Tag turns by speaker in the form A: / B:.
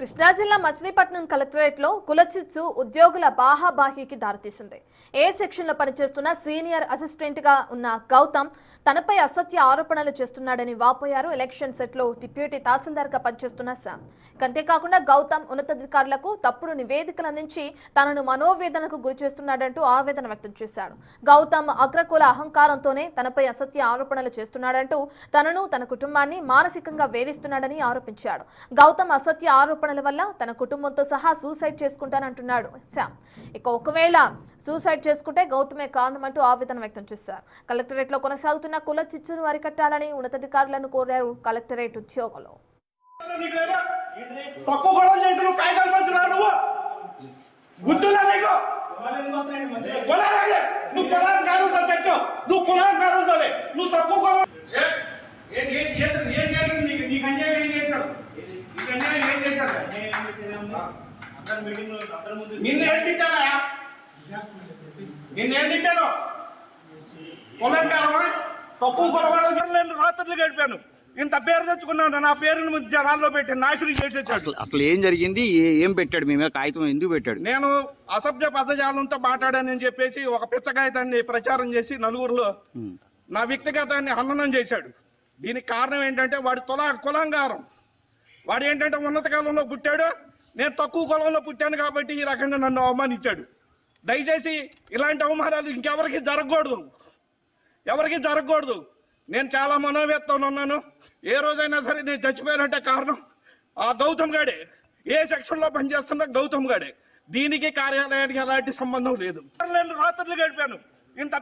A: కృష్ణా జిల్లా మచిలీపట్నం కలెక్టరేట్లో కులచిచ్చు ఉద్యోగుల బాహాబాహీకి దారితీసింది. ఏ సెక్షన్లో పనిచేస్తున్న సీనియర్ అసిస్టెంట్గా ఉన్న గౌతమ్ తనపై అసత్య ఆరోపణలు చేస్తున్నాడని వాపోయారు ఎలక్షన్ సెట్లో డిప్యూటీ తహసీల్దార్గా పనిచేస్తున్న శామ్. అంతేకాకుండా గౌతమ్ ఉన్నతాధికారులకు తప్పుడు నివేదికలు అందించి తనను మనోవేదనకు గురి చేస్తున్నాడంటూ ఆవేదన వ్యక్తం చేశాడు. గౌతమ్ అగ్రకుల అహంకారంతోనే తనపై అసత్య ఆరోపణలు చేస్తున్నాడంటూ తనను తన కుటుంబాన్ని మానసికంగా వేధిస్తున్నాడని ఆరోపించాడు. గౌతమ్ అసత్య ఆరోపణల వల్ల తన కుటుంబంతో సహా సూసైడ్ చేసుకుంటానంటున్నాడు శామ్. ఇక ఒకవేళ సూసైడ్ చేసుకుంటే గౌతమే కారణమంటూ ఆవేదన వ్యక్తం చేశారు. కలెక్టరేట్ లో కొనసాగుతున్న కుల చిచ్చును అరికట్టాలని ఉన్నతాధికారులను కోరారు కలెక్టరేట్ ఉద్యోగులు.
B: నిన్నేంటాను పొలంకారమా తక్కువ కొలవాళ్ళని రాత్రులు గడిపాను. ఇంత పేరు తెచ్చుకున్నాను. నా పేరును జనాల్లో పెట్టి నాశనం చేసేసాడు.
C: అసలు ఏం జరిగింది? ఏం పెట్టాడు మీ మీద కాగితం? ఎందుకు పెట్టాడు?
B: నేను అసభ్య పదజాలంతో మాట్లాడానని చెప్పేసి ఒక పిచ్చ కాగితాన్ని ప్రచారం చేసి నలుగురిలో నా వ్యక్తిగతాన్ని హననం చేశాడు. దీనికి కారణం ఏంటంటే వాడి కులంగారం. వాడు ఏంటంటే ఉన్నత కాలంలో పుట్టాడు, నేను తక్కువ కులంలో పుట్టాను కాబట్టి ఈ రకంగా నన్ను అవమానించాడు. దయచేసి ఇలాంటి అవమానాలు ఇంకెవరికి జరగకూడదు. నేను చాలా మనోవేత్తో ఉన్నాను. ఏ రోజైనా సరే నేను చచ్చిపోయానంటే కారణం ఆ గౌతమ్ గాడే. ఏ సెక్షన్లో పనిచేస్తున్నా గౌతమ్ గాడే. దీనికి కార్యాలయానికి ఎలాంటి సంబంధం లేదు. రాత్రులు గడిపాను. ఇంత